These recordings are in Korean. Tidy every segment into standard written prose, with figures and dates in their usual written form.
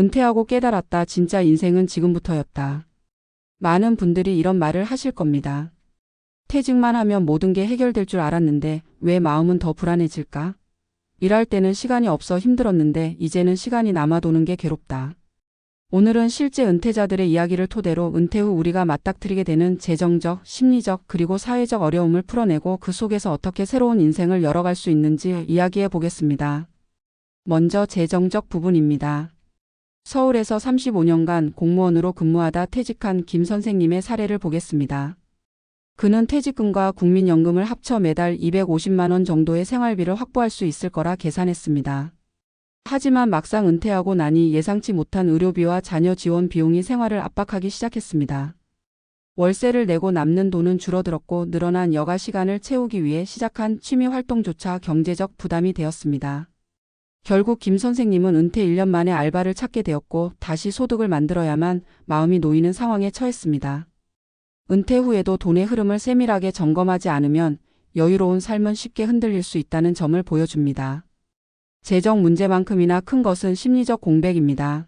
은퇴하고 깨달았다. 진짜 인생은 지금부터였다. 많은 분들이 이런 말을 하실 겁니다. 퇴직만 하면 모든 게 해결될 줄 알았는데 왜 마음은 더 불안해질까? 일할 때는 시간이 없어 힘들었는데 이제는 시간이 남아도는 게 괴롭다. 오늘은 실제 은퇴자들의 이야기를 토대로 은퇴 후 우리가 맞닥뜨리게 되는 재정적, 심리적 그리고 사회적 어려움을 풀어내고 그 속에서 어떻게 새로운 인생을 열어갈 수 있는지 이야기해 보겠습니다. 먼저 재정적 부분입니다. 서울에서 35년간 공무원으로 근무하다 퇴직한 김 선생님의 사례를 보겠습니다. 그는 퇴직금과 국민연금을 합쳐 매달 250만 원 정도의 생활비를 확보할 수 있을 거라 계산했습니다. 하지만 막상 은퇴하고 나니 예상치 못한 의료비와 자녀 지원 비용이 생활을 압박하기 시작했습니다. 월세를 내고 남는 돈은 줄어들었고 늘어난 여가 시간을 채우기 위해 시작한 취미 활동조차 경제적 부담이 되었습니다. 결국 김 선생님은 은퇴 1년 만에 알바를 찾게 되었고 다시 소득을 만들어야만 마음이 놓이는 상황에 처했습니다. 은퇴 후에도 돈의 흐름을 세밀하게 점검하지 않으면 여유로운 삶은 쉽게 흔들릴 수 있다는 점을 보여줍니다. 재정 문제만큼이나 큰 것은 심리적 공백입니다.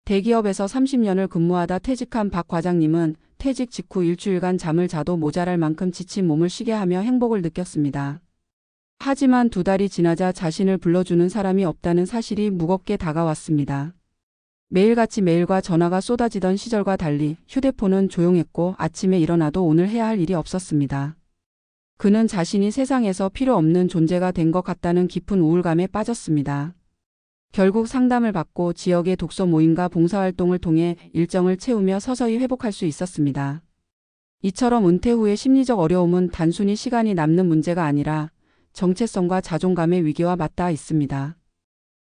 대기업에서 30년을 근무하다 퇴직한 박 과장님은 퇴직 직후 일주일간 잠을 자도 모자랄 만큼 지친 몸을 쉬게 하며 행복을 느꼈습니다. 하지만 2달이 지나자 자신을 불러주는 사람이 없다는 사실이 무겁게 다가왔습니다. 매일같이 메일과 전화가 쏟아지던 시절과 달리 휴대폰은 조용했고 아침에 일어나도 오늘 해야 할 일이 없었습니다. 그는 자신이 세상에서 필요 없는 존재가 된 것 같다는 깊은 우울감에 빠졌습니다. 결국 상담을 받고 지역의 독서 모임과 봉사활동을 통해 일정을 채우며 서서히 회복할 수 있었습니다. 이처럼 은퇴 후의 심리적 어려움은 단순히 시간이 남는 문제가 아니라 정체성과 자존감의 위기와 맞닿아 있습니다.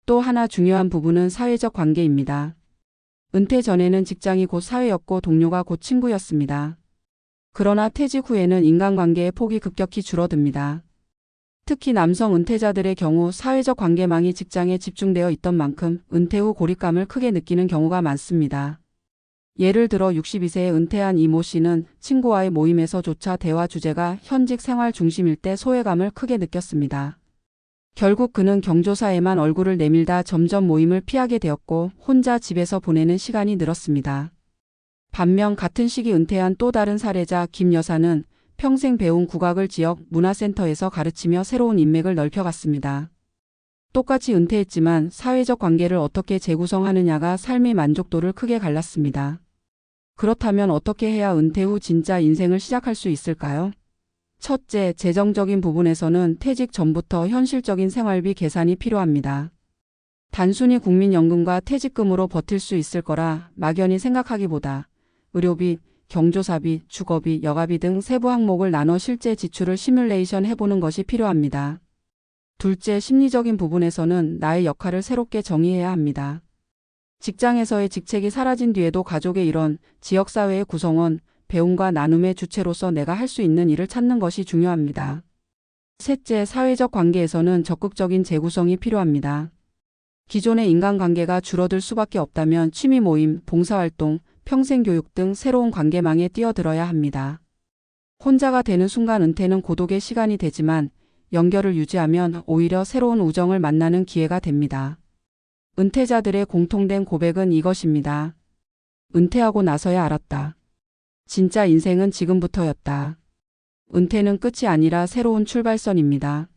또 하나 중요한 부분은 사회적 관계입니다. 은퇴 전에는 직장이 곧 사회였고 동료가 곧 친구였습니다. 그러나 퇴직 후에는 인간관계의 폭이 급격히 줄어듭니다. 특히 남성 은퇴자들의 경우 사회적 관계망이 직장에 집중되어 있던 만큼 은퇴 후 고립감을 크게 느끼는 경우가 많습니다. 예를 들어 62세에 은퇴한 이모 씨는 친구와의 모임에서조차 대화 주제가 현직 생활 중심일 때 소외감을 크게 느꼈습니다. 결국 그는 경조사에만 얼굴을 내밀다 점점 모임을 피하게 되었고 혼자 집에서 보내는 시간이 늘었습니다. 반면 같은 시기 은퇴한 또 다른 사례자 김 여사는 평생 배운 국악을 지역 문화센터에서 가르치며 새로운 인맥을 넓혀갔습니다. 똑같이 은퇴했지만 사회적 관계를 어떻게 재구성하느냐가 삶의 만족도를 크게 갈랐습니다. 그렇다면 어떻게 해야 은퇴 후 진짜 인생을 시작할 수 있을까요? 첫째, 재정적인 부분에서는 퇴직 전부터 현실적인 생활비 계산이 필요합니다. 단순히 국민연금과 퇴직금으로 버틸 수 있을 거라 막연히 생각하기보다 의료비, 경조사비, 주거비, 여가비 등 세부 항목을 나눠 실제 지출을 시뮬레이션 해보는 것이 필요합니다. 둘째, 심리적인 부분에서는 나의 역할을 새롭게 정의해야 합니다. 직장에서의 직책이 사라진 뒤에도 가족의 일원, 지역사회의 구성원, 배움과 나눔의 주체로서 내가 할 수 있는 일을 찾는 것이 중요합니다. 셋째, 사회적 관계에서는 적극적인 재구성이 필요합니다. 기존의 인간관계가 줄어들 수밖에 없다면 취미 모임, 봉사활동, 평생교육 등 새로운 관계망에 뛰어들어야 합니다. 혼자가 되는 순간 은퇴는 고독의 시간이 되지만 연결을 유지하면 오히려 새로운 우정을 만나는 기회가 됩니다. 은퇴자들의 공통된 고백은 이것입니다. 은퇴하고 나서야 알았다. 진짜 인생은 지금부터였다. 은퇴는 끝이 아니라 새로운 출발선입니다.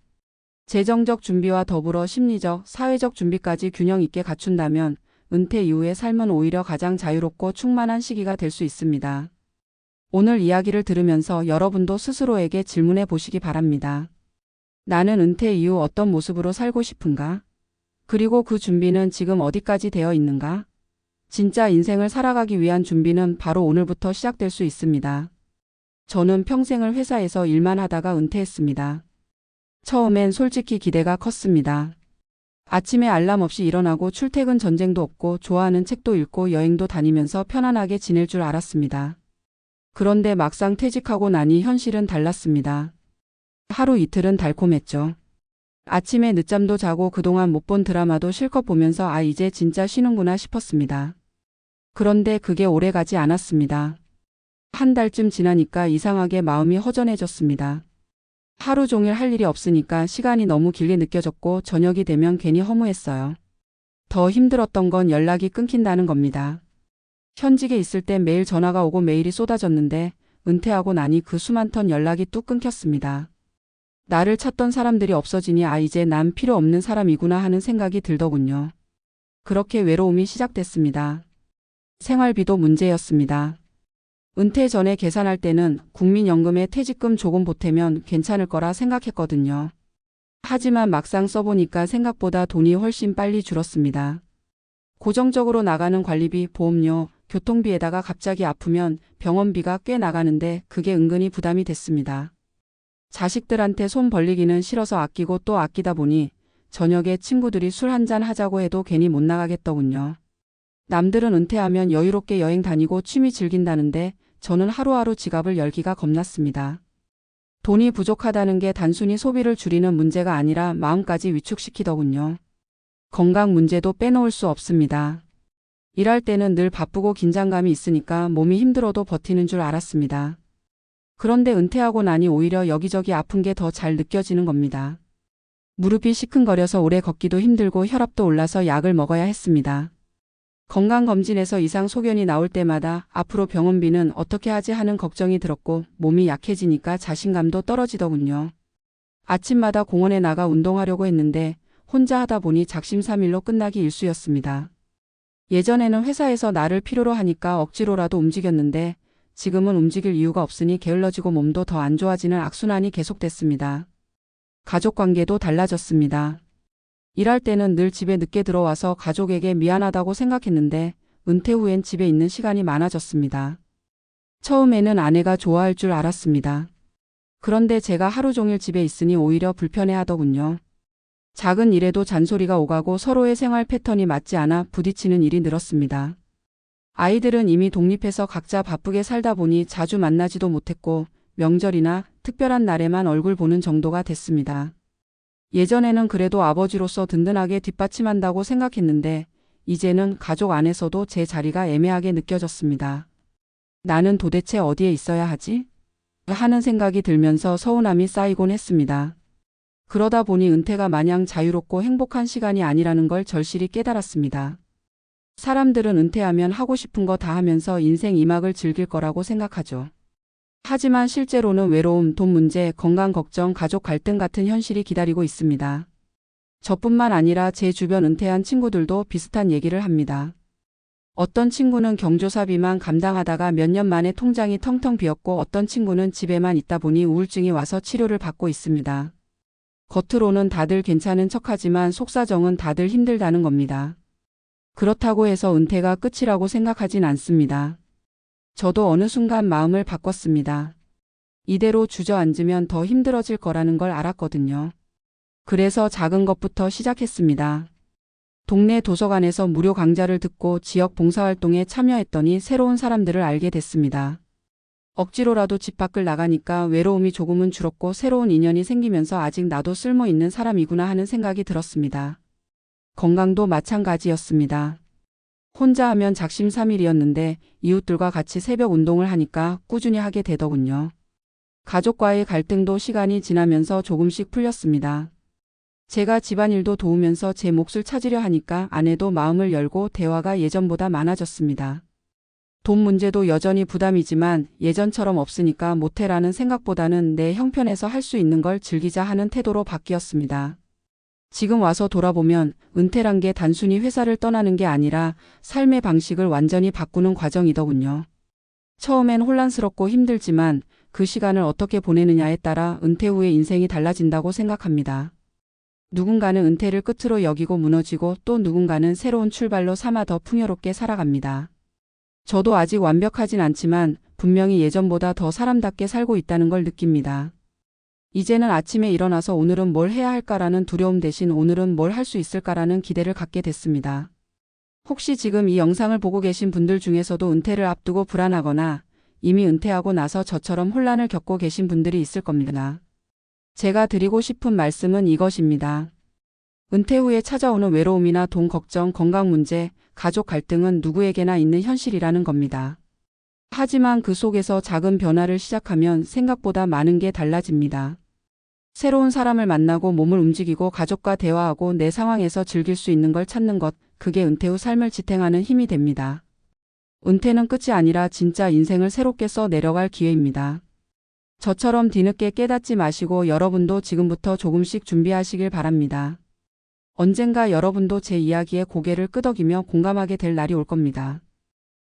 재정적 준비와 더불어 심리적, 사회적 준비까지 균형 있게 갖춘다면 은퇴 이후의 삶은 오히려 가장 자유롭고 충만한 시기가 될 수 있습니다. 오늘 이야기를 들으면서 여러분도 스스로에게 질문해 보시기 바랍니다. 나는 은퇴 이후 어떤 모습으로 살고 싶은가? 그리고 그 준비는 지금 어디까지 되어 있는가? 진짜 인생을 살아가기 위한 준비는 바로 오늘부터 시작될 수 있습니다. 저는 평생을 회사에서 일만 하다가 은퇴했습니다. 처음엔 솔직히 기대가 컸습니다. 아침에 알람 없이 일어나고 출퇴근 전쟁도 없고 좋아하는 책도 읽고 여행도 다니면서 편안하게 지낼 줄 알았습니다. 그런데 막상 퇴직하고 나니 현실은 달랐습니다. 하루 이틀은 달콤했죠. 아침에 늦잠도 자고 그동안 못 본 드라마도 실컷 보면서 이제 진짜 쉬는구나 싶었습니다. 그런데 그게 오래가지 않았습니다. 한 달쯤 지나니까 이상하게 마음이 허전해졌습니다. 하루 종일 할 일이 없으니까 시간이 너무 길게 느껴졌고 저녁이 되면 괜히 허무했어요. 더 힘들었던 건 연락이 끊긴다는 겁니다. 현직에 있을 때 매일 전화가 오고 메일이 쏟아졌는데 은퇴하고 나니 그 수만 턴 연락이 뚝 끊겼습니다. 나를 찾던 사람들이 없어지니 이제 난 필요 없는 사람이구나 하는 생각이 들더군요. 그렇게 외로움이 시작됐습니다. 생활비도 문제였습니다. 은퇴 전에 계산할 때는 국민연금에 퇴직금 조금 보태면 괜찮을 거라 생각했거든요. 하지만 막상 써보니까 생각보다 돈이 훨씬 빨리 줄었습니다. 고정적으로 나가는 관리비, 보험료, 교통비에다가 갑자기 아프면 병원비가 꽤 나가는데 그게 은근히 부담이 됐습니다. 자식들한테 손 벌리기는 싫어서 아끼고 또 아끼다 보니 저녁에 친구들이 술 한잔 하자고 해도 괜히 못 나가겠더군요. 남들은 은퇴하면 여유롭게 여행 다니고 취미 즐긴다는데 저는 하루하루 지갑을 열기가 겁났습니다. 돈이 부족하다는 게 단순히 소비를 줄이는 문제가 아니라 마음까지 위축시키더군요. 건강 문제도 빼놓을 수 없습니다. 일할 때는 늘 바쁘고 긴장감이 있으니까 몸이 힘들어도 버티는 줄 알았습니다. 그런데 은퇴하고 나니 오히려 여기저기 아픈 게 더 잘 느껴지는 겁니다. 무릎이 시큰거려서 오래 걷기도 힘들고 혈압도 올라서 약을 먹어야 했습니다. 건강검진에서 이상 소견이 나올 때마다 앞으로 병원비는 어떻게 하지 하는 걱정이 들었고 몸이 약해지니까 자신감도 떨어지더군요. 아침마다 공원에 나가 운동하려고 했는데 혼자 하다 보니 작심삼일로 끝나기 일쑤였습니다. 예전에는 회사에서 나를 필요로 하니까 억지로라도 움직였는데 지금은 움직일 이유가 없으니 게을러지고 몸도 더 안 좋아지는 악순환이 계속됐습니다. 가족관계도 달라졌습니다. 일할 때는 늘 집에 늦게 들어와서 가족에게 미안하다고 생각했는데 은퇴 후엔 집에 있는 시간이 많아졌습니다. 처음에는 아내가 좋아할 줄 알았습니다. 그런데 제가 하루 종일 집에 있으니 오히려 불편해하더군요. 작은 일에도 잔소리가 오가고 서로의 생활 패턴이 맞지 않아 부딪히는 일이 늘었습니다. 아이들은 이미 독립해서 각자 바쁘게 살다 보니 자주 만나지도 못했고 명절이나 특별한 날에만 얼굴 보는 정도가 됐습니다. 예전에는 그래도 아버지로서 든든하게 뒷받침한다고 생각했는데 이제는 가족 안에서도 제 자리가 애매하게 느껴졌습니다. 나는 도대체 어디에 있어야 하지? 하는 생각이 들면서 서운함이 쌓이곤 했습니다. 그러다 보니 은퇴가 마냥 자유롭고 행복한 시간이 아니라는 걸 절실히 깨달았습니다. 사람들은 은퇴하면 하고 싶은 거 다 하면서 인생 2막을 즐길 거라고 생각하죠. 하지만 실제로는 외로움, 돈 문제, 건강 걱정, 가족 갈등 같은 현실이 기다리고 있습니다. 저뿐만 아니라 제 주변 은퇴한 친구들도 비슷한 얘기를 합니다. 어떤 친구는 경조사비만 감당하다가 몇 년 만에 통장이 텅텅 비었고 어떤 친구는 집에만 있다 보니 우울증이 와서 치료를 받고 있습니다. 겉으로는 다들 괜찮은 척하지만 속사정은 다들 힘들다는 겁니다. 그렇다고 해서 은퇴가 끝이라고 생각하진 않습니다. 저도 어느 순간 마음을 바꿨습니다. 이대로 주저앉으면 더 힘들어질 거라는 걸 알았거든요. 그래서 작은 것부터 시작했습니다. 동네 도서관에서 무료 강좌를 듣고 지역 봉사활동에 참여했더니 새로운 사람들을 알게 됐습니다. 억지로라도 집 밖을 나가니까 외로움이 조금은 줄었고 새로운 인연이 생기면서 아직 나도 쓸모 있는 사람이구나 하는 생각이 들었습니다. 건강도 마찬가지였습니다. 혼자 하면 작심삼일이었는데 이웃들과 같이 새벽 운동을 하니까 꾸준히 하게 되더군요. 가족과의 갈등도 시간이 지나면서 조금씩 풀렸습니다. 제가 집안일도 도우면서 제 몫을 찾으려 하니까 아내도 마음을 열고 대화가 예전보다 많아졌습니다. 돈 문제도 여전히 부담이지만 예전처럼 없으니까 못해라는 생각보다는 내 형편에서 할 수 있는 걸 즐기자 하는 태도로 바뀌었습니다. 지금 와서 돌아보면 은퇴란 게 단순히 회사를 떠나는 게 아니라 삶의 방식을 완전히 바꾸는 과정이더군요. 처음엔 혼란스럽고 힘들지만 그 시간을 어떻게 보내느냐에 따라 은퇴 후의 인생이 달라진다고 생각합니다. 누군가는 은퇴를 끝으로 여기고 무너지고 또 누군가는 새로운 출발로 삼아 더 풍요롭게 살아갑니다. 저도 아직 완벽하진 않지만 분명히 예전보다 더 사람답게 살고 있다는 걸 느낍니다. 이제는 아침에 일어나서 오늘은 뭘 해야 할까라는 두려움 대신 오늘은 뭘 할 수 있을까라는 기대를 갖게 됐습니다. 혹시 지금 이 영상을 보고 계신 분들 중에서도 은퇴를 앞두고 불안하거나 이미 은퇴하고 나서 저처럼 혼란을 겪고 계신 분들이 있을 겁니다. 제가 드리고 싶은 말씀은 이것입니다. 은퇴 후에 찾아오는 외로움이나 돈 걱정, 건강 문제, 가족 갈등은 누구에게나 있는 현실이라는 겁니다. 하지만 그 속에서 작은 변화를 시작하면 생각보다 많은 게 달라집니다. 새로운 사람을 만나고 몸을 움직이고 가족과 대화하고 내 상황에서 즐길 수 있는 걸 찾는 것, 그게 은퇴 후 삶을 지탱하는 힘이 됩니다. 은퇴는 끝이 아니라 진짜 인생을 새롭게 써 내려갈 기회입니다. 저처럼 뒤늦게 깨닫지 마시고 여러분도 지금부터 조금씩 준비하시길 바랍니다. 언젠가 여러분도 제 이야기에 고개를 끄덕이며 공감하게 될 날이 올 겁니다.